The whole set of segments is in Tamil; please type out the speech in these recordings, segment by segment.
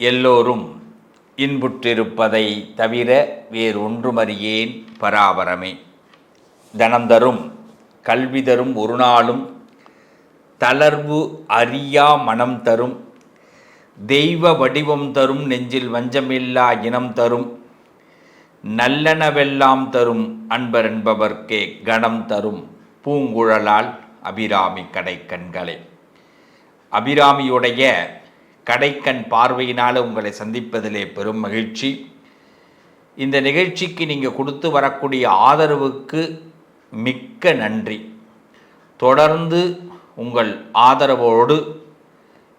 எல்லோரும் இன்புற்றிருப்பதை தவிர வேறொன்றுமறியேன் பராபரமே. தனம் தரும் கல்வி தரும் ஒரு நாளும் தளர்வு அறியா மனம் தரும் தெய்வ வடிவம் தரும் நெஞ்சில் வஞ்சமில்லா இனம் தரும் நல்லனவெல்லாம் தரும் அன்பர் என்பவர்க்கே கணம் தரும் பூங்குழலால் அபிராமி கடைக்கண்களே. அபிராமியுடைய கடைக்கண் பார்வையினால் உங்களை சந்திப்பதிலே பெரும் மகிழ்ச்சி. இந்த நிகழ்ச்சிக்கு நீங்கள் கொடுத்து வரக்கூடிய ஆதரவுக்கு மிக்க நன்றி. தொடர்ந்து உங்கள் ஆதரவோடு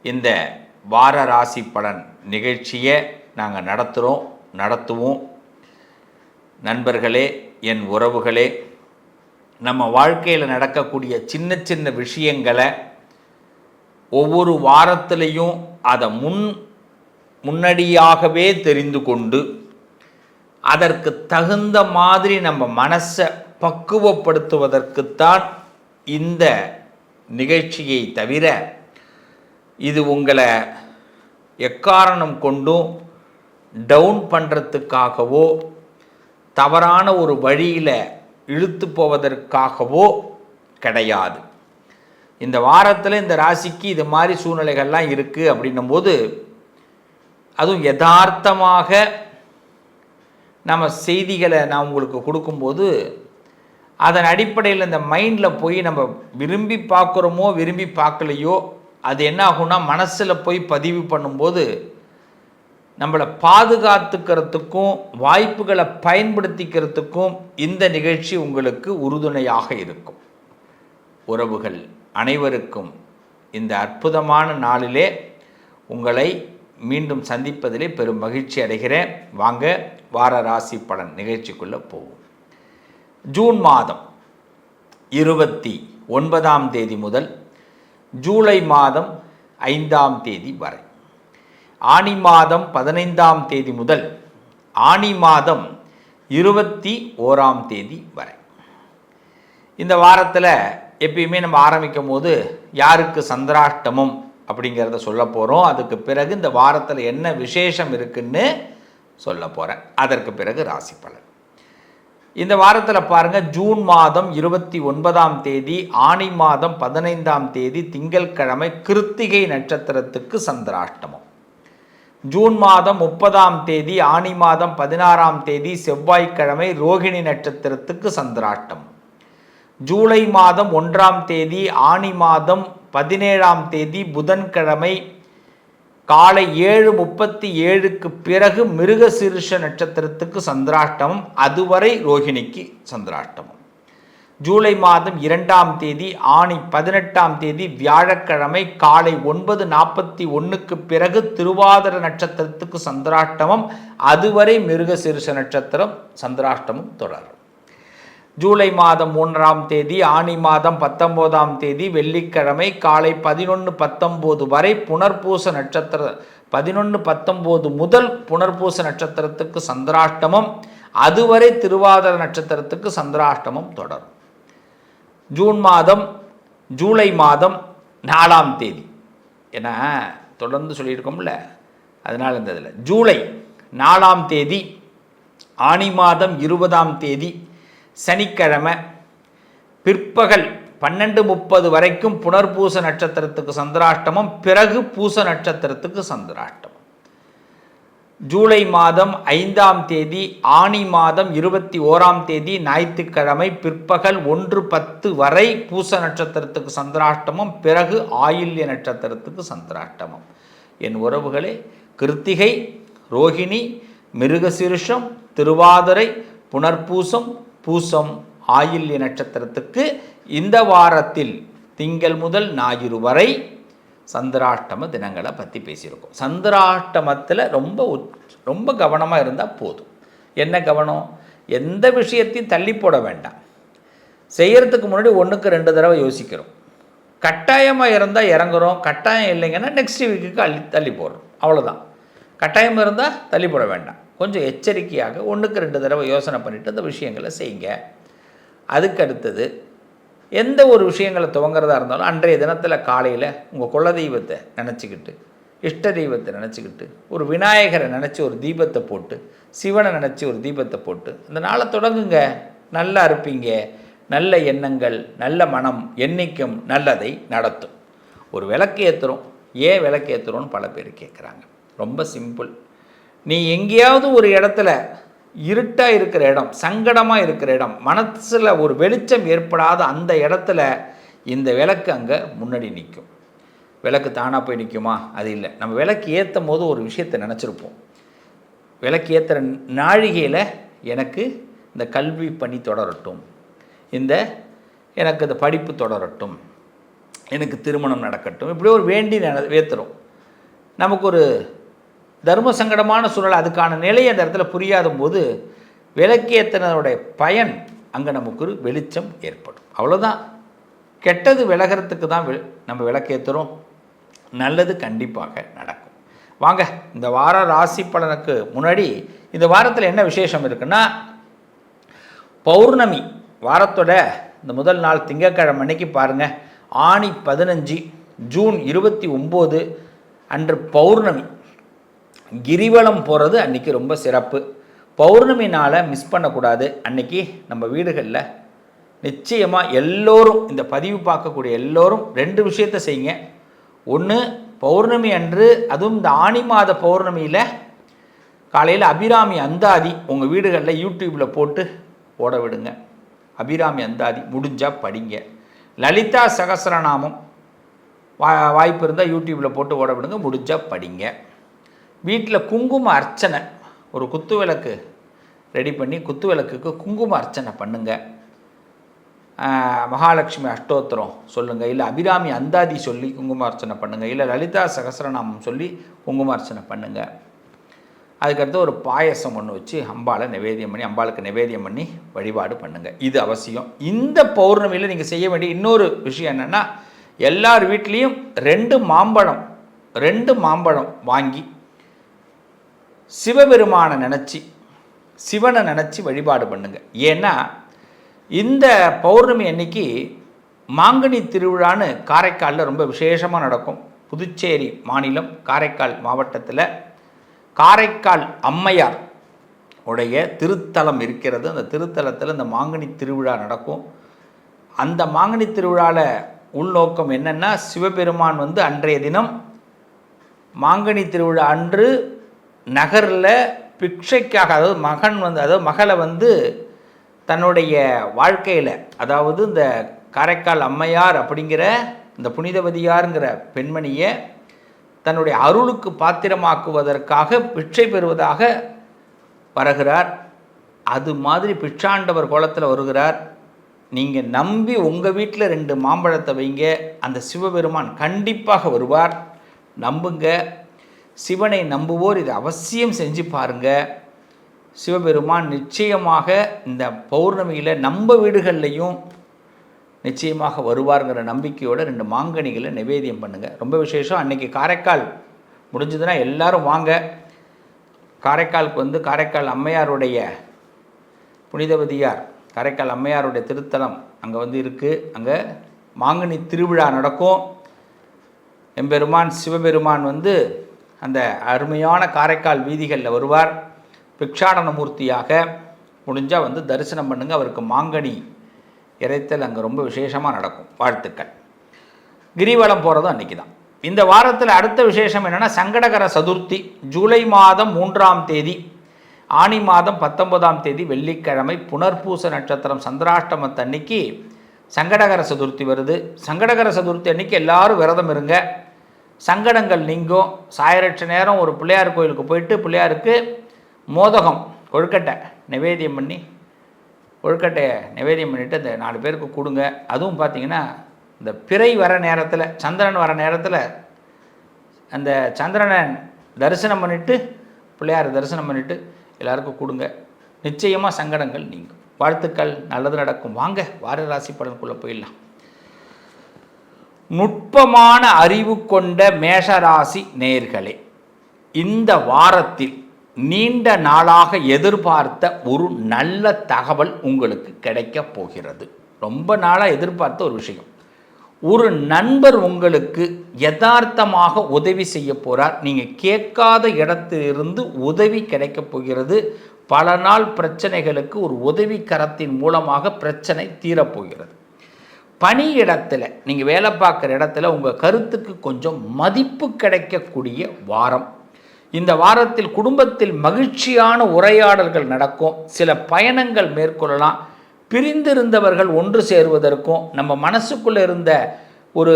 இந்த வார ராசி பலன் நிகழ்ச்சியை நாங்கள் நடத்துவோம். நண்பர்களே, என் உறவுகளே, நம்ம வாழ்க்கையில் நடக்கக்கூடிய சின்ன சின்ன விஷயங்களை ஒவ்வொரு வாரத்திலையும் அதை முன்னடியாகவே தெரிந்து கொண்டு அதற்கு தகுந்த மாதிரி நம்ம மனசை பக்குவப்படுத்துவதற்குத்தான் இந்த நிகழ்ச்சியை தவிர இது உங்களை எக்காரணம் கொண்டும் டவுன் பண்ணுறதுக்காகவோ தவறான ஒரு வழியில் இழுத்து போவதற்காகவோ கிடையாது. இந்த வாரத்தில் இந்த ராசிக்கு இது மாதிரி சூழ்நிலைகள்லாம் இருக்குது அப்படின்னும் போது அதுவும் யதார்த்தமாக நம்ம செய்திகளை நான் உங்களுக்கு கொடுக்கும்போது அதன் அடிப்படையில் இந்த மைண்டில் போய் நம்ம விரும்பி பார்க்குறோமோ விரும்பி பார்க்கலையோ அது என்ன ஆகும்னா மனசில் போய் பதிவு பண்ணும்போது நம்மளை பாதுகாத்துக்கிறதுக்கும் வாய்ப்புகளை பயன்படுத்திக்கிறதுக்கும் இந்த நிகழ்ச்சி உங்களுக்கு உறுதுணையாக இருக்கும். உறவுகள் அனைவருக்கும் இந்த அற்புதமான நாளிலே உங்களை மீண்டும் சந்திப்பதிலே பெரும் மகிழ்ச்சி அடைகிறேன். வாங்க வார ராசி பலன் நிகழ்ச்சிக்குள்ளே போவோம். ஜூன் மாதம் 29ஆம் தேதி முதல் ஜூலை மாதம் 5ஆம் தேதி வரை, ஆனி மாதம் 15ஆம் தேதி முதல் ஆனி மாதம் 21ஆம் தேதி வரை. இந்த வாரத்தில் எப்பயுமே நம்ம ஆரம்பிக்கும் போது யாருக்கு சந்திராஷ்டமம் அப்படிங்கிறத சொல்ல போகிறோம். அதுக்கு பிறகு இந்த வாரத்தில் என்ன விசேஷம் இருக்குன்னு சொல்ல போகிறேன். அதற்கு பிறகு ராசி பலன். இந்த வாரத்தில் பாருங்கள், ஜூன் மாதம் 29ஆம் தேதி ஆனி மாதம் 15ஆம் தேதி திங்கட்கிழமை கிருத்திகை நட்சத்திரத்துக்கு சந்திராஷ்டமம். ஜூன் மாதம் 30ஆம் தேதி ஆனி மாதம் 16ஆம் தேதி செவ்வாய்க்கிழமை ரோகிணி நட்சத்திரத்துக்கு சந்திராஷ்டமம். ஜூலை மாதம் 1ஆம் தேதி ஆனி மாதம் 17ஆம் தேதி புதன்கிழமை காலை 7:37க்கு பிறகு மிருகசீரிஷ நட்சத்திரத்துக்கு சந்திராஷ்டமம். அதுவரை ரோகிணிக்கு சந்திராஷ்டமம். ஜூலை மாதம் 2ஆம் தேதி ஆனி 18ஆம் தேதி வியாழக்கிழமை காலை 9:41க்கு பிறகு திருவாதிரை நட்சத்திரத்துக்கு சந்திராஷ்டமம். அதுவரை மிருகசீரிஷ நட்சத்திரம் சந்திராஷ்டமம் தொடரும். ஜூலை மாதம் 3ஆம் தேதி ஆனி மாதம் 19ஆம் தேதி வெள்ளிக்கிழமை காலை 11:19 வரை புனர்பூச நட்சத்திர 11:19 முதல் புனர்பூச நட்சத்திரத்துக்கு சந்திராஷ்டமம். அதுவரை திருவாதிரை நட்சத்திரத்துக்கு சந்திராஷ்டமம் தொடரும். ஜூலை மாதம் 4ஆம் தேதி, ஏன்னா தொடர்ந்து சொல்லியிருக்கோம்ல, அதனால் இந்த இதில் ஜூலை 4ஆம் தேதி ஆனி மாதம் 20ஆம் தேதி சனிக்கிழமை பிற்பகல் 12:30 வரைக்கும் புனர்பூச நட்சத்திரத்துக்கு சந்திராஷ்டமம். பிறகு பூச நட்சத்திரத்துக்கு சந்திராஷ்டமம். ஜூலை மாதம் 5ஆம் தேதி ஆனி மாதம் 21ஆம் தேதி ஞாயிற்றுக்கிழமை பிற்பகல் 1:10 வரை பூச நட்சத்திரத்துக்கு சந்திராஷ்டமம். பிறகு ஆயில்ய நட்சத்திரத்துக்கு சந்திராஷ்டமம். என் உறவுகளே, கிருத்திகை, ரோகிணி, மிருகசீரிஷம், திருவாதிரை, புனர்பூசம், பூசம், ஆயில்ய நட்சத்திரத்துக்கு இந்த வாரத்தில் திங்கள் முதல் ஞாயிறு வரை சந்திராஷ்டம தினங்களை பற்றி பேசியிருக்கோம். சந்திராஷ்டமத்தில் ரொம்ப கவனமாக இருந்தால் போதும். என்ன கவனம்? எந்த விஷயத்தையும் தள்ளி போட வேண்டாம். செய்கிறதுக்கு முன்னாடி 1க்கு 2 தடவை யோசிக்கிறோம். கட்டாயமாக இருந்தால் இறங்குறோம், கட்டாயம் இல்லைங்கன்னா நெக்ஸ்ட் வீக்குக்கு தள்ளி போடுறோம். அவ்வளோதான். கட்டாயம் இருந்தால் தள்ளி போட வேண்டாம். கொஞ்சம் எச்சரிக்கையாக 1க்கு 2 தடவை யோசனை பண்ணிவிட்டு அந்த விஷயங்களை செய்யுங்க. அதுக்கு அடுத்தது எந்த ஒரு விஷயங்களை துவங்குறதா இருந்தாலும் அன்றைய தினத்தில் காலையில் உங்கள் குலதெய்வத்தை நினச்சிக்கிட்டு இஷ்ட தெய்வத்தை நினச்சிக்கிட்டு ஒரு விநாயகரை நினச்சி ஒரு தீபத்தை போட்டு சிவனை நினச்சி ஒரு தீபத்தை போட்டு இந்த நாளை தொடங்குங்க. நல்லா இருப்பீங்க. நல்ல எண்ணங்கள் நல்ல மனம் என்னைக்கும் நல்லதை நடத்தும். ஒரு விளக்கு ஏற்றுறோம். ஏன் விளக்கு ஏற்றுறோன்னு பல பேர் கேட்குறாங்க. ரொம்ப சிம்பிள். நீ எங்கேயாவது ஒரு இடத்துல இருட்டாக இருக்கிற இடம், சங்கடமாக இருக்கிற இடம், மனசில் ஒரு வெளிச்சம் ஏற்படாத அந்த இடத்துல இந்த விளக்கு அங்கே முன்னாடி நிற்கும். விளக்கு தானாக போய் நிற்குமா? அது இல்லை. நம்ம விளக்கு ஏற்றும் போது ஒரு விஷயத்தை நினச்சிருப்போம். விளக்கு ஏற்றுற நாழிகையில் எனக்கு இந்த கல்வி பணி தொடரட்டும், எனக்கு இந்த படிப்பு தொடரட்டும், எனக்கு திருமணம் நடக்கட்டும், இப்படி ஒரு வேண்டி ஏற்றுறோம். நமக்கு ஒரு தர்ம சங்கடமான சூழல், அதுக்கான நிலை அந்த இடத்துல புரியாத போது விளக்கேற்றினோடைய பயன் அங்கே நமக்கு ஒரு வெளிச்சம் ஏற்படும். அவ்வளோதான். கெட்டது விலகிறதுக்கு தான் நம்ம விளக்கேற்றுறோம். நல்லது கண்டிப்பாக நடக்கும். வாங்க, இந்த வார ராசி பலனுக்கு முன்னாடி இந்த வாரத்தில் என்ன விசேஷம் இருக்குன்னா, பௌர்ணமி வாரத்தோட இந்த முதல் நாள் திங்கட்கிழமை அன்னைக்கு பாருங்கள், ஆனி 15 ஜூன் 29 அன்று பௌர்ணமி. கிரிவலம் போகிறது அன்றைக்கி ரொம்ப சிறப்பு. பௌர்ணமி நாளை மிஸ் பண்ணக்கூடாது. அன்றைக்கி நம்ம வீடுகளில் நிச்சயமாக எல்லோரும், இந்த பதிவு பார்க்கக்கூடிய எல்லோரும் 2 விஷயத்தை செய்யுங்க. ஒன்று, பௌர்ணமி அன்று, அதுவும் இந்த ஆனி மாத பௌர்ணமியில் காலையில் அபிராமி அந்தாதி உங்கள் வீடுகளில் யூடியூப்பில் போட்டு ஓட விடுங்க. அபிராமி அந்தாதி முடிஞ்சால் படிங்க. லலிதா சகஸ்ரநாமம் வாய்ப்பு இருந்தால் யூடியூப்பில் போட்டு ஓட விடுங்க, முடிஞ்சால் படிங்க. வீட்டில் குங்கும அர்ச்சனை, ஒரு குத்து விளக்கு ரெடி பண்ணி குத்து விளக்குக்கு குங்கும அர்ச்சனை பண்ணுங்கள். மகாலட்சுமி அஷ்டோத்திரம் சொல்லுங்கள், இல்லை அபிராமி அந்தாதி சொல்லி குங்கும அர்ச்சனை பண்ணுங்கள், இல்லை லலிதா சகஸ்ரநாமம் சொல்லி குங்கும அர்ச்சனை பண்ணுங்கள். அதுக்கடுத்து ஒரு பாயசம் ஒன்று வச்சு அம்பாளை நிவேதியம் பண்ணி, அம்பாளுக்கு நிவேதியம் பண்ணி வழிபாடு பண்ணுங்கள். இது அவசியம். இந்த பௌர்ணமியில் நீங்கள் செய்ய வேண்டிய இன்னொரு விஷயம் என்னென்னா, எல்லார் வீட்லேயும் 2 மாம்பழம் வாங்கி சிவபெருமானை நினச்சி, சிவனை நினச்சி வழிபாடு பண்ணுங்கள். ஏன்னா இந்த பௌர்ணமி அன்னைக்கு மாங்கனி திருவிழான்னு காரைக்காலில் ரொம்ப விசேஷமாக நடக்கும். புதுச்சேரி மாநிலம் காரைக்கால் மாவட்டத்தில் காரைக்கால் அம்மையார் உடைய திருத்தலம் இருக்கிறது. அந்த திருத்தலத்தில் இந்த மாங்கனி திருவிழா நடக்கும். அந்த மாங்கனி திருவிழாவில் உள்நோக்கம் என்னென்னா, சிவபெருமான் அன்றைய தினம் மாங்கனி திருவிழா அன்று நகரில் பிக்ஷைக்காக, அதாவது மகளை தன்னுடைய வாழ்க்கையில், அதாவது இந்த காரைக்கால் அம்மையார் அப்படிங்கிற இந்த புனிதவதியாருங்கிற பெண்மணியை தன்னுடைய அருளுக்கு பாத்திரமாக்குவதற்காக பிச்சை பெறுவதாக வருகிறார். அது மாதிரி பிச்சாண்டவர் கோலத்தில் வருகிறார். நீங்கள் நம்பி உங்கள் வீட்டில் 2 மாம்பழத்தை வைங்க, அந்த சிவபெருமான் கண்டிப்பாக வருவார். நம்புங்க. சிவனை நம்புவோர் இதை அவசியம் செஞ்சு பாருங்கள். சிவபெருமான் நிச்சயமாக இந்த பௌர்ணமியில் நம்ம வீடுகள்லையும் நிச்சயமாக வருவாருங்கிற நம்பிக்கையோடு 2 மாங்கனிகளை நிவேதியம் பண்ணுங்கள். ரொம்ப விசேஷம். அன்றைக்கி காரைக்கால் முடிஞ்சதுன்னா எல்லோரும் வாங்க. காரைக்காலுக்கு காரைக்கால் அம்மையாருடைய புனிதவதியார், காரைக்கால் அம்மையாருடைய திருத்தலம் அங்கே இருக்குது. அங்கே மாங்கனி திருவிழா நடக்கும். எம்பெருமான் சிவபெருமான் அந்த அருமையான காரைக்கால் வீதிகளில் வருவார். பிக்ஷாடனமூர்த்தியாக முடிஞ்சால் தரிசனம் பண்ணுங்கள். அவருக்கு மாங்கனி இறைத்தல் அங்கே ரொம்ப விசேஷமாக நடக்கும். வாழ்த்துக்கள். கிரிவலம் போகிறதும் அன்றைக்கி தான். இந்த வாரத்தில் அடுத்த விசேஷம் என்னென்னா, சங்கடகர சதுர்த்தி ஜூலை மாதம் 3ஆம் தேதி, ஆனி மாதம் 19ஆம் தேதி வெள்ளிக்கிழமை, புனர்பூச நட்சத்திரம் சந்திராஷ்டமத்தன்னைக்கு சங்கடகர சதுர்த்தி வருது. சங்கடகர சதுர்த்தி அன்றைக்கி எல்லோரும் விரதம் இருங்க. சங்கடங்கள் நீங்கும். சாயரட்ச நேரம் ஒரு பிள்ளையார் கோயிலுக்கு போயிட்டு பிள்ளையாருக்கு மோதகம் கொழுக்கட்டை நிவேதியம் பண்ணி, கொழுக்கட்டையை நிவேதியம் பண்ணிவிட்டு அந்த 4 பேருக்கு கொடுங்க. அதுவும் பார்த்திங்கன்னா இந்த பிறை வர நேரத்தில், சந்திரன் வர நேரத்தில் அந்த சந்திரனை தரிசனம் பண்ணிவிட்டு, பிள்ளையார் தரிசனம் பண்ணிவிட்டு எல்லாருக்கும் கொடுங்க. நிச்சயமாக சங்கடங்கள் நீங்கும். வாழ்த்துக்கள். நல்லது நடக்கும். வாங்க வார ராசி பலனுக்குள்ளே போயிடலாம். நுட்பமான அறிவு கொண்ட மேஷராசி நேயர்களே, இந்த வாரத்தில் நீண்ட நாளாக எதிர்பார்த்த ஒரு நல்ல தகவல் உங்களுக்கு கிடைக்கப் போகிறது. ரொம்ப நாளாக எதிர்பார்த்த ஒரு விஷயம். ஒரு நண்பர் உங்களுக்கு யதார்த்தமாக உதவி செய்ய போகிறார். நீங்கள் கேட்காத இடத்திலிருந்து உதவி கிடைக்கப் போகிறது. பல நாள் பிரச்சனைகளுக்கு ஒரு உதவி கரத்தின் மூலமாக பிரச்சனை தீரப்போகிறது. பணியிடத்தில் நீங்கள் வேலை பார்க்குற இடத்துல உங்கள் கருத்துக்கு கொஞ்சம் மதிப்பு கிடைக்கக்கூடிய வாரம். இந்த வாரத்தில் குடும்பத்தில் மகிழ்ச்சியான உரையாடல்கள் நடக்கும். சில பயணங்கள் மேற்கொள்ளலாம். பிரிந்திருந்தவர்கள் ஒன்று சேருவதற்கும் நம்ம மனசுக்குள்ளே இருந்த ஒரு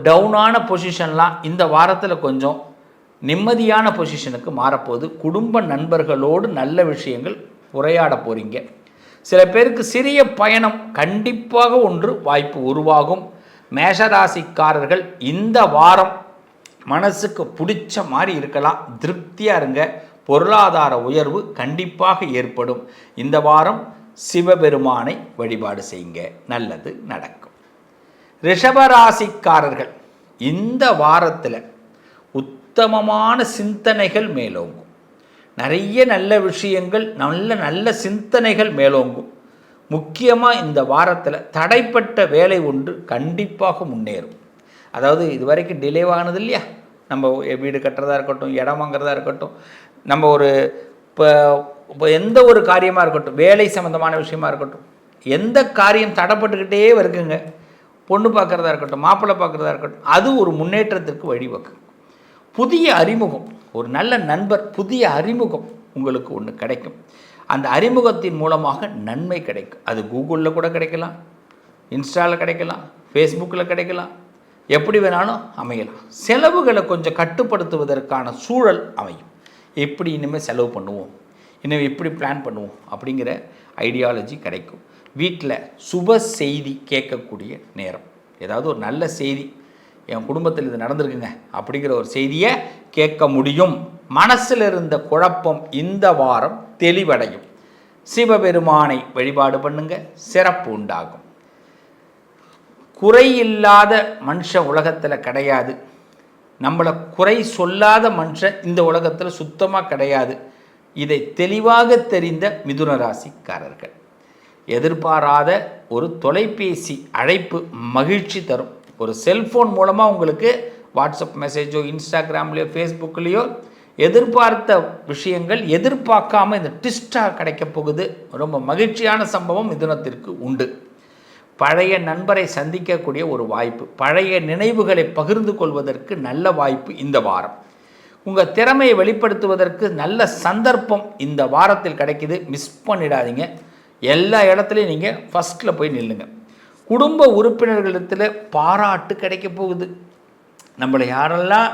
டவுனான பொசிஷன்லாம் இந்த வாரத்தில் கொஞ்சம் நிம்மதியான பொசிஷனுக்கு மாறப்போகுது. குடும்ப நண்பர்களோடு நல்ல விஷயங்கள் உரையாட போகிறீங்க. சில பேருக்கு சிறிய பயணம் கண்டிப்பாக ஒன்று வாய்ப்பு உருவாகும். மேஷராசிக்காரர்கள் இந்த வாரம் மனசுக்கு பிடிச்ச மாதிரி இருக்கலாம், திருப்தியாக இருங்க. பொருளாதார உயர்வு கண்டிப்பாக ஏற்படும். இந்த வாரம் சிவபெருமானை வழிபாடு செய்யுங்க, நல்லது நடக்கும். ரிஷபராசிக்காரர்கள் இந்த வாரத்தில் உத்தமமான சிந்தனைகள் மேலோங்கும். நிறைய நல்ல விஷயங்கள், நல்ல சிந்தனைகள் மேலோங்கும். முக்கியமாக இந்த வாரத்தில் தடைப்பட்ட வேலை ஒன்று கண்டிப்பாக முன்னேறும். அதாவது இது வரைக்கும் டிலேவானது இல்லையா, நம்ம வீடு கட்டுறதா இருக்கட்டும், இடம் வாங்குறதா இருக்கட்டும், நம்ம ஒரு இப்போ எந்த ஒரு காரியமாக இருக்கட்டும், வேலை சம்மந்தமான விஷயமா இருக்கட்டும், எந்த காரியம் தடைப்பட்டுக்கிட்டே இருக்குங்க, பொண்ணு பார்க்குறதா இருக்கட்டும், மாப்பிள்ளை பார்க்குறதா இருக்கட்டும், அது ஒரு முன்னேற்றத்திற்கு வழிவகுக்கும். புதிய அறிமுகம், ஒரு நல்ல நண்பர், புதிய அறிமுகம் உங்களுக்கு ஒன்று கிடைக்கும். அந்த அறிமுகத்தின் மூலமாக நன்மை கிடைக்கும். அது கூகுளில் கூட கிடைக்கலாம், இன்ஸ்டாவில் கிடைக்கலாம், ஃபேஸ்புக்கில் கிடைக்கலாம், எப்படி வேணாலும் அமையலாம். செலவுகளை கொஞ்சம் கட்டுப்படுத்துவதற்கான சூழல் அமையும். எப்படி இனிமேல் செலவு பண்ணுவோம், இனிமேல் எப்படி பிளான் பண்ணுவோம் அப்படிங்கிற ஐடியாலஜி கிடைக்கும். வீட்டில் சுப செய்தி கேட்கக்கூடிய நேரம், ஏதாவது ஒரு நல்ல செய்தி, என் குடும்பத்தில் இது நடந்திருக்குங்க அப்படிங்கிற ஒரு செய்தியை கேட்க முடியும். மனசில் இருந்த குழப்பம் இந்த வாரம் தெளிவடையும். சிவபெருமானை வழிபாடு பண்ணுங்க, சிறப்பு உண்டாகும். குறையில்லாத மனுஷன் உலகத்தில் கிடையாது. நம்மளை குறை சொல்லாத மனுஷன் இந்த உலகத்தில் சுத்தமாக கிடையாது. இதை தெளிவாக தெரிந்த மிதுன ராசிக்காரர்கள் எதிர்பாராத ஒரு தொலைபேசி அழைப்பு மகிழ்ச்சி தரும். ஒரு செல்ஃபோன் மூலமாக உங்களுக்கு வாட்ஸ்அப் மெசேஜோ, இன்ஸ்டாகிராம்லேயோ, ஃபேஸ்புக்லேயோ எதிர்பார்த்த விஷயங்கள் எதிர்பார்க்காம இந்த ட்விஸ்டாக கிடைக்க போகுது. ரொம்ப மகிழ்ச்சியான சம்பவம் மிதுனத்திற்கு உண்டு. பழைய நண்பரை சந்திக்கக்கூடிய ஒரு வாய்ப்பு, பழைய நினைவுகளை பகிர்ந்து கொள்வதற்கு நல்ல வாய்ப்பு இந்த வாரம். உங்கள் திறமையை வெளிப்படுத்துவதற்கு நல்ல சந்தர்ப்பம் இந்த வாரத்தில் கிடைக்கிது. மிஸ் பண்ணிடாதீங்க. எல்லா இடத்துலையும் நீங்கள் ஃபஸ்ட்டில் போய் நில்லுங்க. குடும்ப உறுப்பினர்களிடத்தில் பாராட்டு கிடைக்க போகுது. நம்மளை யாரெல்லாம்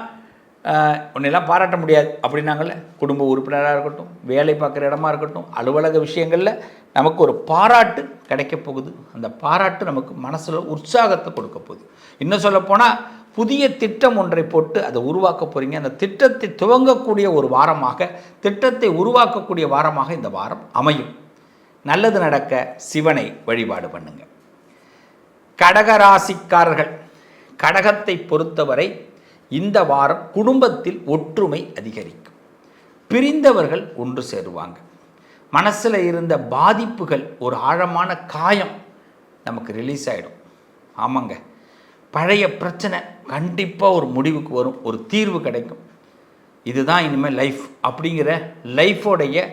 ஒன்றெல்லாம் பாராட்ட முடியாது அப்படின்னாங்கள்ல, குடும்ப உறுப்பினராக இருக்கட்டும், வேலை பார்க்குற இடமா இருக்கட்டும், அலுவலக விஷயங்களில் நமக்கு ஒரு பாராட்டு கிடைக்க போகுது. அந்த பாராட்டு நமக்கு மனசில் உற்சாகத்தை கொடுக்க போகுது. இன்னும் சொல்லப்போனால் புதிய திட்டம் ஒன்றை போட்டு அதை உருவாக்க போகிறீங்க. அந்த திட்டத்தை துவங்கக்கூடிய ஒரு வாரமாக, திட்டத்தை உருவாக்கக்கூடிய வாரமாக இந்த வாரம் அமையும். நல்லது நடக்க சிவனை வழிபாடு பண்ணுங்க. கடகராசிக்காரர்கள், கடகத்தை பொறுத்தவரை இந்த வாரம் குடும்பத்தில் ஒற்றுமை அதிகரிக்கும். பிரிந்தவர்கள் ஒன்று சேருவாங்க. மனசில் இருந்த பாதிப்புகள், ஒரு ஆழமான காயம் நமக்கு ரிலீஸ் ஆகிடும். ஆமாங்க, பழைய பிரச்சனை கண்டிப்பாக ஒரு முடிவுக்கு வரும், ஒரு தீர்வு கிடைக்கும். இதுதான் இனிமேல் லைஃப் அப்படிங்கிற லைஃபோடைய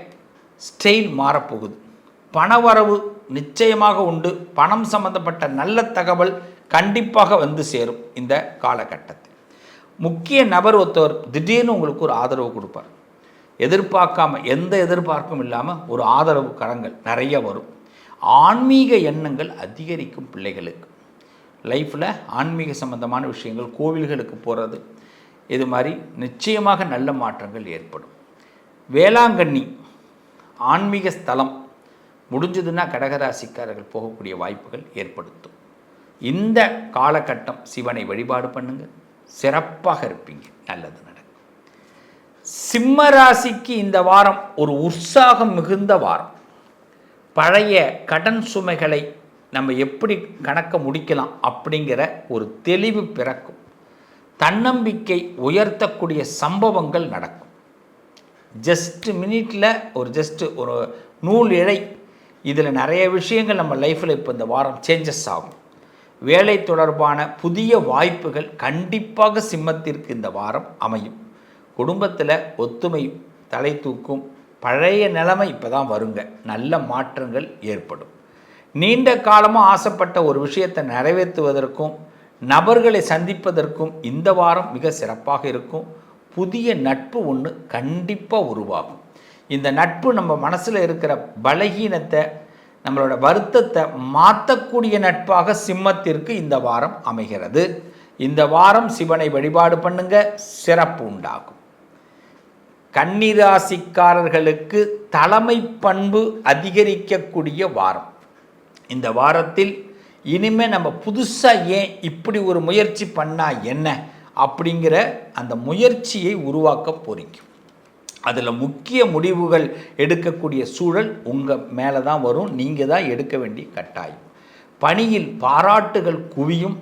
ஸ்டைல் மாறப்போகுது. பணவரவு நிச்சயமாக உண்டு. பணம் சம்பந்தப்பட்ட நல்ல தகவல் கண்டிப்பாக வந்து சேரும் இந்த காலகட்டத்தில். முக்கிய நபர் ஒருத்தவர் திடீர்னு உங்களுக்கு ஒரு ஆதரவு கொடுப்பார். எதிர்பார்க்காம, எந்த எதிர்பார்ப்பும் இல்லாமல் ஒரு ஆதரவு கரங்கள் நிறைய வரும். ஆன்மீக எண்ணங்கள் அதிகரிக்கும். பிள்ளைகளுக்கு லைஃப்பில் ஆன்மீக சம்பந்தமான விஷயங்கள், கோவில்களுக்கு போகிறது, இது மாதிரி நிச்சயமாக நல்ல மாற்றங்கள் ஏற்படும். வேளாங்கண்ணி ஆன்மீக ஸ்தலம் முடிஞ்சதுன்னா கடகராசிக்காரர்கள் போகக்கூடிய வாய்ப்புகள் ஏற்படுத்தும். இந்த காலகட்டம் சிவனை வழிபாடு பண்ணுங்க, சிறப்பாக இருப்பீங்க, நல்லது நடக்கும். சிம்ம ராசிக்கு இந்த வாரம் ஒரு உற்சாகம் மிகுந்த வாரம். பழைய கடன் சுமைகளை நம்ம எப்படி கணக்க முடிக்கலாம் அப்படிங்கிற ஒரு தெளிவு பிறக்கும். தன்னம்பிக்கை உயர்த்தக்கூடிய சம்பவங்கள் நடக்கும். ஜஸ்ட் மினிட்டில் ஒரு நூல் இழை, இதில் நிறைய விஷயங்கள் நம்ம லைஃப்பில் இப்போ இந்த வாரம் சேஞ்சஸ் ஆகும். வேலை தொடர்பான புதிய வாய்ப்புகள் கண்டிப்பாக சிம்மத்திற்கு இந்த வாரம் அமையும். குடும்பத்தில் ஒத்துமை தலை தூக்கும். பழைய நிலைமை இப்போ தான் வருங்க. நல்ல மாற்றங்கள் ஏற்படும். நீண்ட காலமாக ஆசைப்பட்ட ஒரு விஷயத்தை நிறைவேற்றுவதற்கும் நபர்களை சந்திப்பதற்கும் இந்த வாரம் மிக சிறப்பாக இருக்கும். புதிய நட்பு ஒன்று கண்டிப்பாக உருவாகும். இந்த நட்பு நம்ம மனசில் இருக்கிற பலகீனத்தை, நம்மளோட வருத்தத்தை மாற்றக்கூடிய நட்பாக சிம்மத்திற்கு இந்த வாரம் அமைகிறது. இந்த வாரம் சிவனை வழிபாடு பண்ணுங்க, சிறப்பு உண்டாகும். கன்னிராசிக்காரர்களுக்கு தலைமை பண்பு அதிகரிக்கக்கூடிய வாரம். இந்த வாரத்தில் இனிமேல் நம்ம புதுசாக ஏன் இப்படி ஒரு முயற்சி பண்ணால் என்ன அப்படிங்கிற அந்த முயற்சியை உருவாக்க போறீங்க. அதில் முக்கிய முடிவுகள் எடுக்கக்கூடிய சூழல் உங்கள் மேலே தான் வரும். நீங்கள் தான் எடுக்க வேண்டிய கட்டாயம். பணியில் பாராட்டுகள் குவியும்.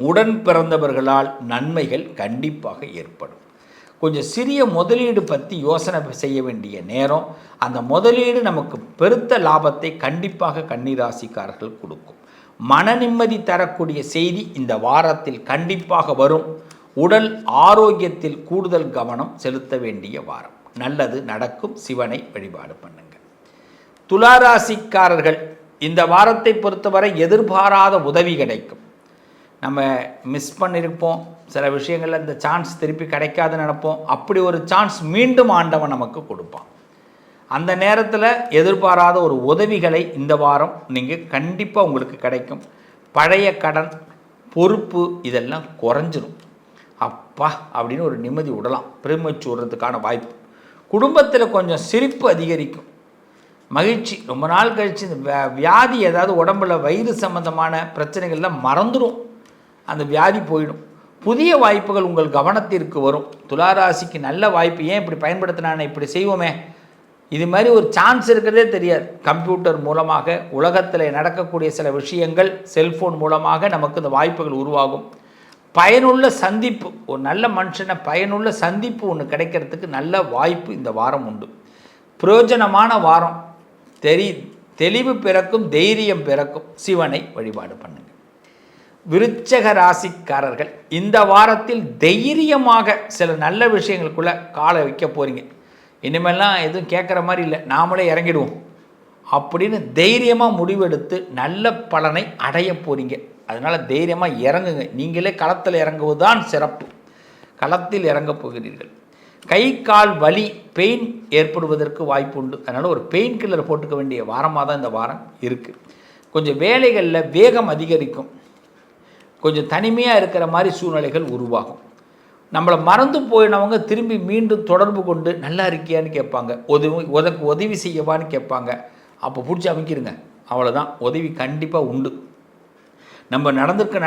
உடன் பிறந்தவர்களால் நன்மைகள் கண்டிப்பாக ஏற்படும். கொஞ்சம் சிறிய முதலீடு பற்றி யோசனை செய்ய வேண்டிய நேரம். அந்த முதலீடு நமக்கு பெருத்த லாபத்தை கண்டிப்பாக கன்னிராசிக்காரர்கள் கொடுக்கும். மன நிம்மதி தரக்கூடிய செய்தி இந்த வாரத்தில் கண்டிப்பாக வரும். உடல் ஆரோக்கியத்தில் கூடுதல் கவனம் செலுத்த வேண்டிய வாரம். நல்லது நடக்கும். சிவனை வழிபாடு பண்ணுங்க. துளாராசிக்காரர்கள் இந்த வாரத்தை பொறுத்தவரை எதிர்பாராத உதவி கிடைக்கும். நம்ம மிஸ் பண்ணியிருப்போம், சில விஷயங்களில் இந்த சான்ஸ் திருப்பி கிடைக்காதுன்னு நினைப்போம். அப்படி ஒரு சான்ஸ் மீண்டும் ஆண்டவன் நமக்கு கொடுப்பான். அந்த நேரத்தில் எதிர்பாராத ஒரு உதவிகளை இந்த வாரம் நீங்கள் கண்டிப்பாக உங்களுக்கு கிடைக்கும். பழைய கடன், பொறுப்பு இதெல்லாம் குறைஞ்சிரும். அப்பா அப்படின்னு ஒரு நிம்மதி விடலாம். பெருமூச்சு விடுறதுக்கான வாய்ப்பு. குடும்பத்தில் கொஞ்சம் சிரிப்பு அதிகரிக்கும். மகிழ்ச்சி. ரொம்ப நாள் கழித்து இந்த வியாதி, ஏதாவது உடம்புல வயிறு சம்பந்தமான பிரச்சனைகள்லாம் மறந்துடும். அந்த வியாதி போயிடும். புதிய வாய்ப்புகள் உங்கள் கவனத்திற்கு வரும். துளாராசிக்கு நல்ல வாய்ப்பு. ஏன் இப்படி பயன்படுத்தினானே, இப்படி செய்வோமே, இது மாதிரி ஒரு சான்ஸ் இருக்கிறதே தெரியாது. கம்ப்யூட்டர் மூலமாக உலகத்தில் நடக்கக்கூடிய சில விஷயங்கள், செல்ஃபோன் மூலமாக நமக்கு இந்த வாய்ப்புகள் உருவாகும். பயனுள்ள சந்திப்பு, ஒரு நல்ல மனுஷனை பயனுள்ள சந்திப்பு ஒன்று கிடைக்கிறதுக்கு நல்ல வாய்ப்பு இந்த வாரம் உண்டு. பிரயோஜனமான வாரம். தெளிவு பிறக்கும், தைரியம் பிறக்கும். சிவனை வழிபாடு பண்ணுங்க. விருச்சக ராசிக்காரர்கள் இந்த வாரத்தில் தைரியமாக சில நல்ல விஷயங்களுக்குள்ளே காலை வைக்க போகிறீங்க. இனிமேலாம் எதுவும் கேட்குற மாதிரி இல்லை, நாமளே இறங்கிடுவோம் அப்படின்னு தைரியமாக முடிவெடுத்து நல்ல பலனை அடைய போகிறீங்க. அதனால் தைரியமாக இறங்குங்க. நீங்களே களத்தில் இறங்குவது தான் சிறப்பு. களத்தில் இறங்க போகிறீர்கள். கை கால் வலி, பெயின் ஏற்படுவதற்கு வாய்ப்பு உண்டு. அதனால் ஒரு பெயின் கில்லர் போட்டுக்க வேண்டிய வாரமாக தான் இந்த வாரம் இருக்குது. கொஞ்சம் வேலைகளில் வேகம் அதிகரிக்கும். கொஞ்சம் தனிமையாக இருக்கிற மாதிரி சூழ்நிலைகள் உருவாகும். நம்மளை மறந்து போயினவங்க திரும்பி மீண்டும் தொடர்பு கொண்டு நல்லா இருக்கியான்னு கேட்பாங்க. உதவி செய்யவான்னு கேட்பாங்க. அப்போ பிடிச்சி அமைக்கிருங்க. அவ்வளோதான். உதவி கண்டிப்பாக உண்டு. நம்ம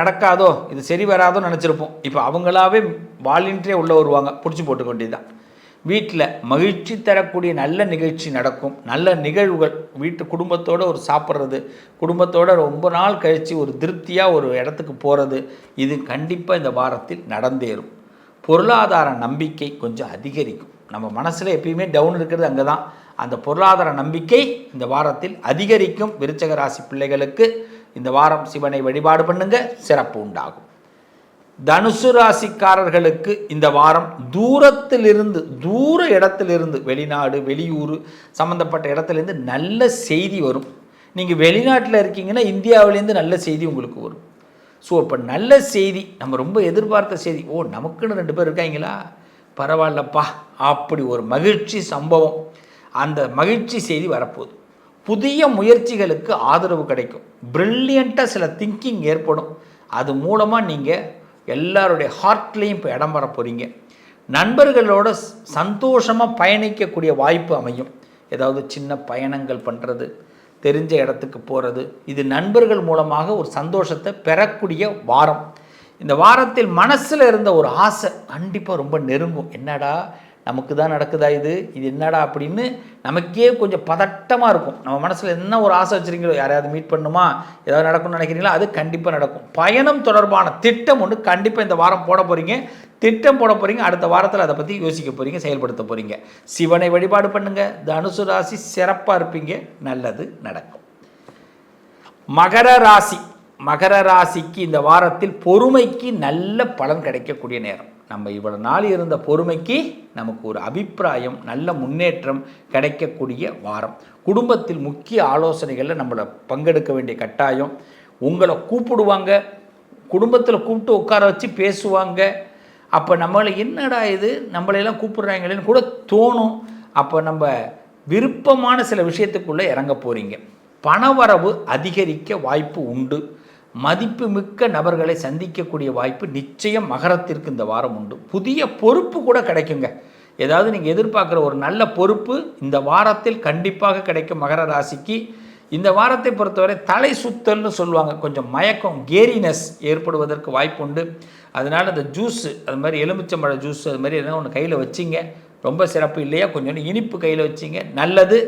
நடக்காதோ, இது சரி வராதோ நினச்சிருப்போம். இப்போ அவங்களாவே வாலண்டியரே உள்ளே வருவாங்க. பிடிச்சி போட்டு வேண்டியதுதான். வீட்டில் மகிழ்ச்சி தரக்கூடிய நல்ல நிகழ்ச்சி நடக்கும். நல்ல நிகழ்வுகள், குடும்பத்தோடு ஒரு சாப்பிட்றது, குடும்பத்தோடு ரொம்ப நாள் கழித்து ஒரு திருப்தியாக ஒரு இடத்துக்கு போகிறது, இது கண்டிப்பாக இந்த வாரத்தில் நடந்தேறும். பொருளாதார நம்பிக்கை கொஞ்சம் அதிகரிக்கும். நம்ம மனசில் எப்பயுமே டவுன் இருக்கிறது அங்கே தான். அந்த பொருளாதார நம்பிக்கை இந்த வாரத்தில் அதிகரிக்கும். விருச்சக ராசி பிள்ளைகளுக்கு இந்த வாரம் சிவனை வழிபாடு பண்ணுங்க, சிறப்பு உண்டாகும். தனுசு ராசிக்காரர்களுக்கு இந்த வாரம் தூர இடத்திலிருந்து, வெளிநாடு வெளியூர் சம்மந்தப்பட்ட இடத்துலேருந்து நல்ல செய்தி வரும். நீங்கள் வெளிநாட்டில் இருக்கீங்கன்னா இந்தியாவிலேருந்து நல்ல செய்தி உங்களுக்கு வரும். ஸோ இப்போ நல்ல செய்தி, நம்ம ரொம்ப எதிர்பார்த்த செய்தி. ஓ, நமக்குன்னு 2 பேர் இருக்காங்களா, பரவாயில்லப்பா, அப்படி ஒரு மகிழ்ச்சி சம்பவம், அந்த மகிழ்ச்சி செய்தி வரப்போகுது. புதிய முயற்சிகளுக்கு ஆதரவு கிடைக்கும். பிரில்லியண்ட்டாக சில திங்கிங் ஏற்படும். அது மூலமாக நீங்கள் எல்லாருடைய ஹார்ட்லேயும் இப்போ இடம் வர போகிறீங்க. நண்பர்களோட சந்தோஷமாக பயணிக்கக்கூடிய வாய்ப்பு அமையும். ஏதாவது சின்ன பயணங்கள் பண்ணுறது, தெரிஞ்ச இடத்துக்கு போகிறது, இது நண்பர்கள் மூலமாக ஒரு சந்தோஷத்தை பெறக்கூடிய வாரம். இந்த வாரத்தில் மனசில் இருந்த ஒரு ஆசை கண்டிப்பாக ரொம்ப நெருங்கும். என்னடா நமக்கு தான் நடக்குதா, இது என்னடா அப்படின்னு நமக்கே கொஞ்சம் பதட்டமாக இருக்கும். நம்ம மனசில் என்ன ஒரு ஆசை வச்சுருக்கீங்களோ, யாரையாவது மீட் பண்ணணுமா, ஏதாவது நடக்கணும்னு நினைக்கிறீங்களோ, அது கண்டிப்பாக நடக்கும். பயணம் தொடர்பான திட்டம் ஒன்று கண்டிப்பாக இந்த வாரம் போட போகிறீங்க. திட்டம் போட போகிறீங்க. அடுத்த வாரத்தில் அதை பற்றி யோசிக்க போகிறீங்க, செயல்படுத்த போகிறீங்க. சிவனை வழிபாடு பண்ணுங்கள். தனுசு ராசி சிறப்பாக இருப்பீங்க. நல்லது நடக்கும். மகர ராசி. மகர ராசிக்கு இந்த வாரத்தில் பொறுமைக்கு நல்ல பலன் கிடைக்கக்கூடிய நேரம். நம்ம இவ்வளவு நாள் இருந்த பொறுமைக்கு நமக்கு ஒரு அபிப்பிராயம், நல்ல முன்னேற்றம் கிடைக்கக்கூடிய வாரம். குடும்பத்தில் முக்கிய ஆலோசனைகளில் நம்மளை பங்கெடுக்க வேண்டிய கட்டாயம். உங்களை கூப்பிடுவாங்க, குடும்பத்தில் கூப்பிட்டு உட்கார வச்சு பேசுவாங்க. அப்போ நம்மளை என்னடா இது நம்மளையெல்லாம் கூப்பிடுறாங்களேன்னு கூட தோணும். அப்போ நம்ம விருப்பமான சில விஷயத்துக்குள்ளே இறங்க போகிறீங்க. பணவரவு அதிகரிக்க வாய்ப்பு உண்டு. மதிப்பு மிக்க நபர்களை சந்திக்கக்கூடிய வாய்ப்பு நிச்சயம் மகரத்திற்கு இந்த வாரம் உண்டு. புதிய பொறுப்பு கூட கிடைக்குங்க. ஏதாவது நீங்கள் எதிர்பார்க்குற ஒரு நல்ல பொறுப்பு இந்த வாரத்தில் கண்டிப்பாக கிடைக்கும். மகர ராசிக்கு இந்த வாரத்தை பொறுத்தவரை தலை சுத்தல்னு சொல்லுவாங்க, கொஞ்சம் மயக்கம், கேரினஸ் ஏற்படுவதற்கு வாய்ப்பு உண்டு. அதனால் அந்த ஜூஸு, அது மாதிரி எலுமிச்சம்பழ ஜூஸ், அது மாதிரி எதனா ஒன்று கையில் வச்சிங்க, ரொம்ப சிறப்பு. இல்லையா கொஞ்சம் இனிப்பு கையில் வச்சிங்க, நல்லது.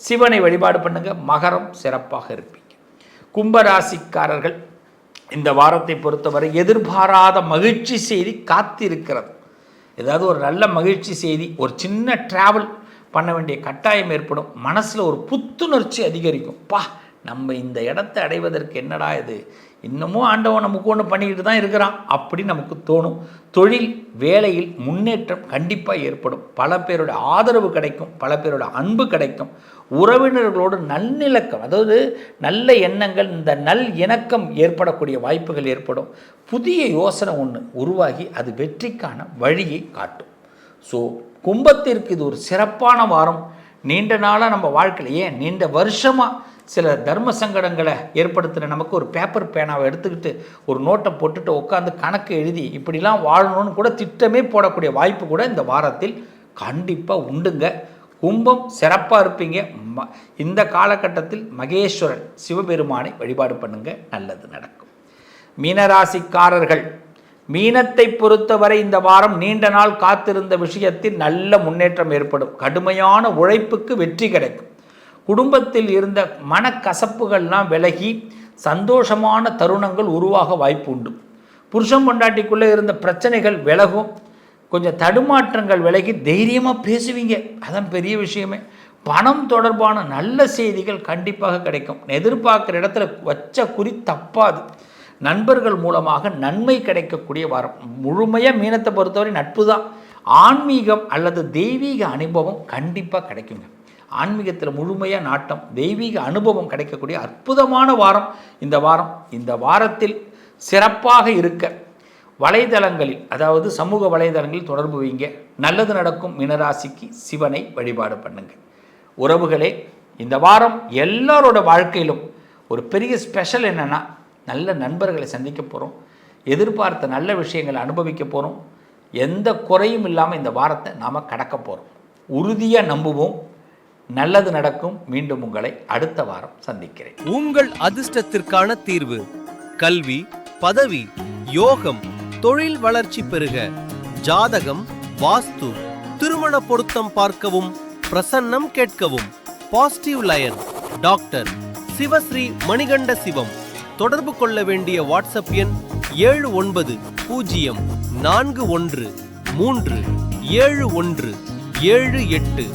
சிவனை வழிபாடு பண்ணுங்க, மகரம் சிறப்பாக இருப்பீங்க. கும்பராசிக்காரர்கள் இந்த வாரத்தை பொறுத்தவரை எதிர்பாராத மகிழ்ச்சி செய்தி காத்திருக்கிறது. ஏதாவது ஒரு நல்ல மகிழ்ச்சி செய்தி, ஒரு சின்ன ட்ராவல் பண்ண வேண்டிய கட்டாயம் ஏற்படும். மனசில் ஒரு புத்துணர்ச்சி அதிகரிக்கும். நம்ம இந்த இடத்தை அடைவதற்கு என்னடா இது, இன்னமும் ஆண்டவன் நமக்கு ஒன்று பண்ணிக்கிட்டு தான் இருக்கிறான் அப்படி நமக்கு தோணும். தொழில் வேலையில் முன்னேற்றம் கண்டிப்பாக ஏற்படும். பல பேரோட ஆதரவு கிடைக்கும், பல பேரோட அன்பு கிடைக்கும். உறவினர்களோடு நல்லிணக்கம், அதாவது நல்ல எண்ணங்கள், இந்த நல் இணக்கம் ஏற்படக்கூடிய வாய்ப்புகள் ஏற்படும். புதிய யோசனை ஒன்று உருவாகி அது வெற்றிக்கான வழியை காட்டும். ஸோ கும்பத்திற்கு இது ஒரு சிறப்பான வாரம். நீண்ட நாளாக நம்ம வாழ்க்கையில், நீண்ட வருஷமாக சில தர்ம சங்கடங்களை ஏற்படுத்துகிற நமக்கு ஒரு பேப்பர் பேனாவை எடுத்துக்கிட்டு ஒரு நோட்டை போட்டுட்டு உட்காந்து கணக்கு எழுதி இப்படிலாம் வாழணும்னு கூட திட்டமே போடக்கூடிய வாய்ப்பு கூட இந்த வாரத்தில் கண்டிப்பாக உண்டுங்க. கும்பம் சிறப்பாக இருப்பீங்க. இந்த காலகட்டத்தில் மகேஸ்வரன் சிவபெருமானை வழிபாடு பண்ணுங்க, நல்லது நடக்கும். மீனராசிக்காரர்கள், மீனத்தை பொறுத்தவரை இந்த வாரம் நீண்ட நாள் காத்திருந்த விஷயத்தில் நல்ல முன்னேற்றம் ஏற்படும். கடுமையான உழைப்புக்கு வெற்றி கிடைக்கும். குடும்பத்தில் இருந்த மனக்கசப்புகள்லாம் விலகி சந்தோஷமான தருணங்கள் உருவாக வாய்ப்பு உண்டு. புருஷன் பொண்டாட்டிக்குள்ளே இருந்த பிரச்சனைகள் விலகும். கொஞ்சம் தடுமாற்றங்கள் விலகி தைரியமாக பேசுவீங்க, அதான் பெரிய விஷயமே. பணம் தொடர்பான நல்ல செய்திகள் கண்டிப்பாக கிடைக்கும். எதிர்பார்க்குற இடத்துல வச்ச குறி தப்பாது. நண்பர்கள் மூலமாக நன்மை கிடைக்கக்கூடிய வாரம். முழுமையாக மீனத்தை பொறுத்தவரை நட்பு தான். ஆன்மீகம் அல்லது தெய்வீக அனுபவம் கண்டிப்பாக கிடைக்குங்க. ஆன்மீகத்தில் முழுமையாக நாட்டம், தெய்வீக அனுபவம் கிடைக்கக்கூடிய அற்புதமான வாரம் இந்த வாரம். இந்த வாரத்தில் சிறப்பாக இருக்க வலைதளங்களில், அதாவது சமூக வலைதளங்களில் தொடர்பு வைங்க, நல்லது நடக்கும். மீனராசிக்கு சிவனை வழிபாடு பண்ணுங்க. உறவுகளே, இந்த வாரம் எல்லாரோட வாழ்க்கையிலும் ஒரு பெரிய ஸ்பெஷல் என்னென்னா, நல்ல நண்பர்களை சந்திக்க போகிறோம், எதிர்பார்த்த நல்ல விஷயங்களை அனுபவிக்க போகிறோம். எந்த குறையும் இல்லாமல் இந்த வாரத்தை நாம் கடக்க போகிறோம். உறுதியாக நம்புவோம், நல்லது நடக்கும். மீண்டும் உங்களை அடுத்த வாரம் சந்திக்கிறேன். உங்கள் அதிர்ஷ்டத்திற்கான தீர்வு: கல்வி, பதவி, யோகம், தொழில் வளர்ச்சி பெருக. ஜாதகம், வாஸ்து, திருமண பொருத்தம் பார்க்கவும், பிரசன்னம் கேட்கவும். Positive line doctor Sivasri Manikanda Sivam. தொடர்பு கொள்ள வேண்டிய வாட்ஸ்அப் எண் 7904137178.